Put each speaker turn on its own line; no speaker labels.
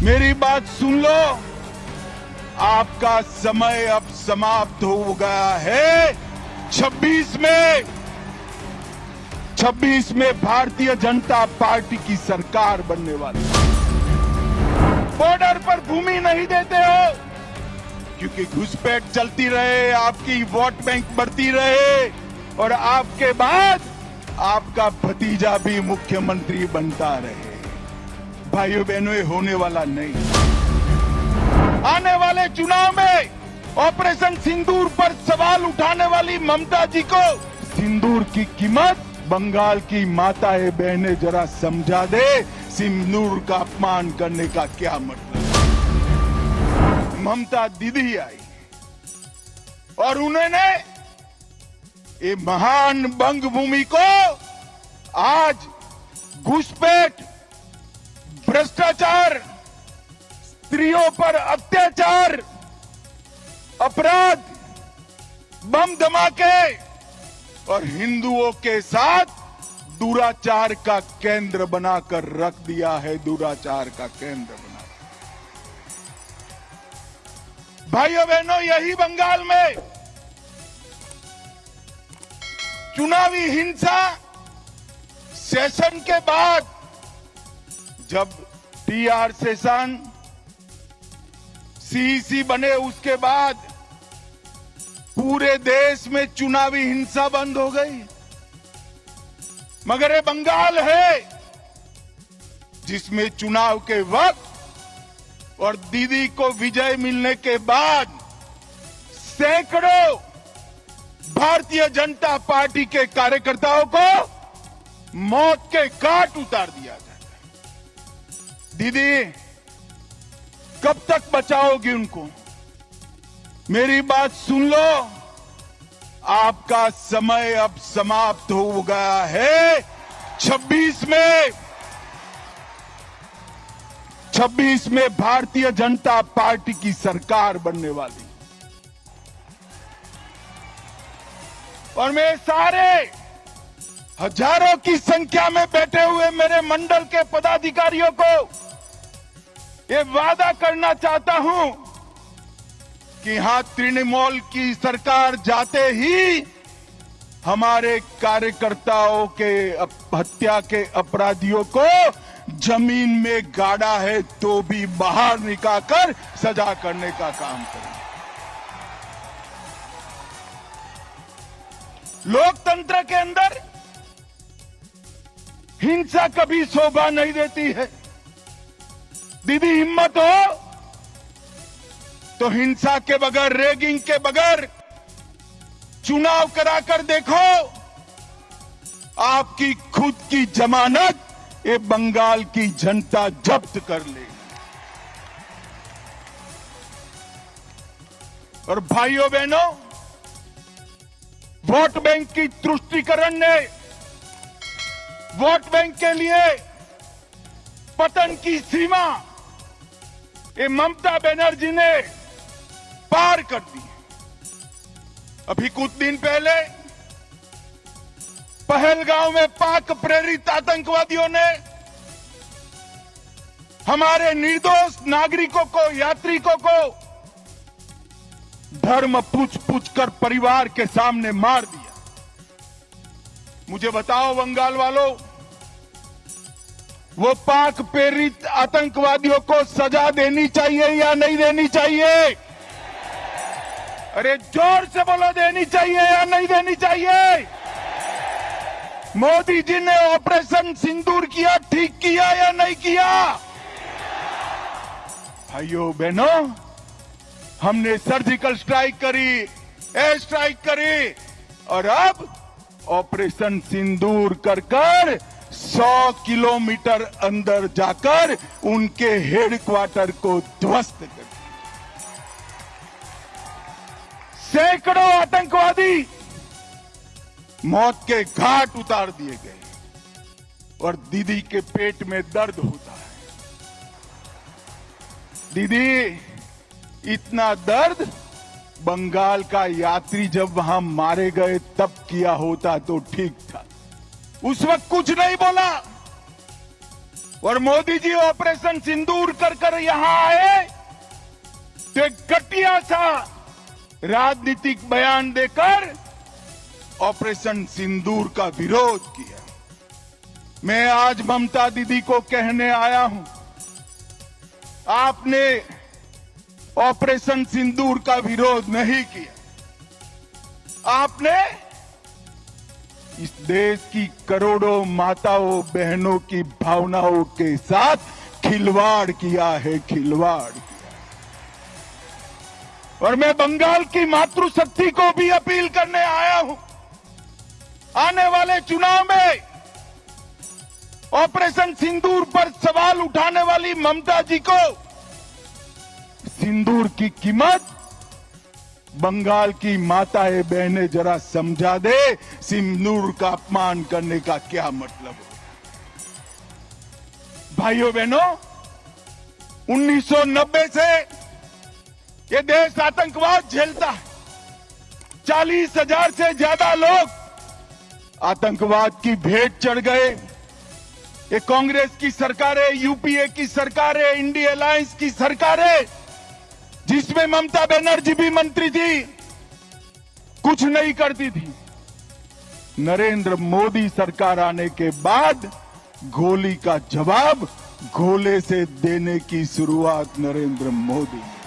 मेरी बात सुन लो, आपका समय अब समाप्त हो गया है। 26 में भारतीय जनता पार्टी की सरकार बनने वाली। बॉर्डर पर भूमि नहीं देते हो क्योंकि घुसपैठ चलती रहे, आपकी वोट बैंक बढ़ती रहे और आपके बाद आपका भतीजा भी मुख्यमंत्री बनता रहे। भाइयों बहनों, ये होने वाला नहीं। आने वाले चुनाव में ऑपरेशन सिंदूर पर सवाल उठाने वाली ममता जी को सिंदूर की कीमत बंगाल की माताएं बहनें जरा समझा दे। सिंदूर का अपमान करने का क्या मतलब। ममता दीदी आई और उन्होंने ये महान बंग भूमि को आज घुसपैठ, भ्रष्टाचार, स्त्रियों पर अत्याचार, अपराध, बम धमाके और हिंदुओं के साथ दुराचार का केंद्र बनाकर रख दिया है। दुराचार का केंद्र बना। भाइयों बहनों, यही बंगाल में चुनावी हिंसा सेशन के बाद, जब टीआर सेशन सीईसी बने, उसके बाद पूरे देश में चुनावी हिंसा बंद हो गई। मगर ये बंगाल है जिसमें चुनाव के वक्त और दीदी को विजय मिलने के बाद सैकड़ों भारतीय जनता पार्टी के कार्यकर्ताओं को मौत के घाट उतार दिया जाता है। दीदी, कब तक बचाओगी उनको? मेरी बात सुन लो, आपका समय अब समाप्त हो गया है। 26 में भारतीय जनता पार्टी की सरकार बनने वाली। और मैं सारे हजारों की संख्या में बैठे हुए मेरे मंडल के पदाधिकारियों को ये वादा करना चाहता हूं कि यहां तृणमूल की सरकार जाते ही हमारे कार्यकर्ताओं के हत्या के अपराधियों को जमीन में गाड़ा है तो भी बाहर निकालकर सजा करने का काम करेंगे। लोकतंत्र के अंदर हिंसा कभी शोभा नहीं देती है। दीदी, हिम्मत हो तो हिंसा के बगैर, रैगिंग के बगैर चुनाव कराकर देखो। आपकी खुद की जमानत ये बंगाल की जनता जब्त कर लेगी। और भाइयों बहनों, वोट बैंक की तुष्टीकरण ने वोट बैंक के लिए पतन की सीमा ये ममता बनर्जी ने पार कर दी। अभी कुछ दिन पहले पहलगांव में पाक प्रेरित आतंकवादियों ने हमारे निर्दोष नागरिकों को, यात्रिकों को धर्म पूछ कर परिवार के सामने मार दिया। मुझे बताओ बंगाल वालों, वो पाक प्रेरित आतंकवादियों को सजा देनी चाहिए या नहीं देनी चाहिए? अरे जोर से बोलो, देनी चाहिए या नहीं देनी चाहिए? मोदी जी ने ऑपरेशन सिंदूर किया, ठीक किया या नहीं किया? भाइयों बहनों, हमने सर्जिकल स्ट्राइक करी, एयर स्ट्राइक करी और अब ऑपरेशन सिंदूर कर 100 किलोमीटर अंदर जाकर उनके हेडक्वार्टर को ध्वस्त कर दिया। सैकड़ों आतंकवादी मौत के घाट उतार दिए गए और दीदी के पेट में दर्द होता है। दीदी, इतना दर्द बंगाल का यात्री जब वहां मारे गए तब किया होता तो ठीक था। उस वक्त कुछ नहीं बोला, और मोदी जी ऑपरेशन सिंदूर कर यहां आए तो एक घटिया सा राजनीतिक बयान देकर ऑपरेशन सिंदूर का विरोध किया। मैं आज ममता दीदी को कहने आया हूं, आपने ऑपरेशन सिंदूर का विरोध नहीं किया। आपने इस देश की करोड़ों माताओं बहनों की भावनाओं के साथ खिलवाड़ किया है, खिलवाड़ किया। और मैं बंगाल की मातृशक्ति को भी अपील करने आया हूं, आने वाले चुनाव में ऑपरेशन सिंदूर पर सवाल उठाने वाली ममता जी को सिंदूर की कीमत बंगाल की माताएं बहनें जरा समझा दे, सिंदूर का अपमान करने का क्या मतलब है। भाइयों बहनों, 1990 से ये देश आतंकवाद झेलता है। 40,000 से ज्यादा लोग आतंकवाद की भेंट चढ़ गए। ये कांग्रेस की सरकारें, यूपीए की सरकारें, इंडिया अलायंस की सरकारें, जिसमें ममता बनर्जी भी मंत्री थी, कुछ नहीं करती थी। नरेंद्र मोदी सरकार आने के बाद गोली का जवाब गोले से देने की शुरुआत नरेंद्र मोदी ने।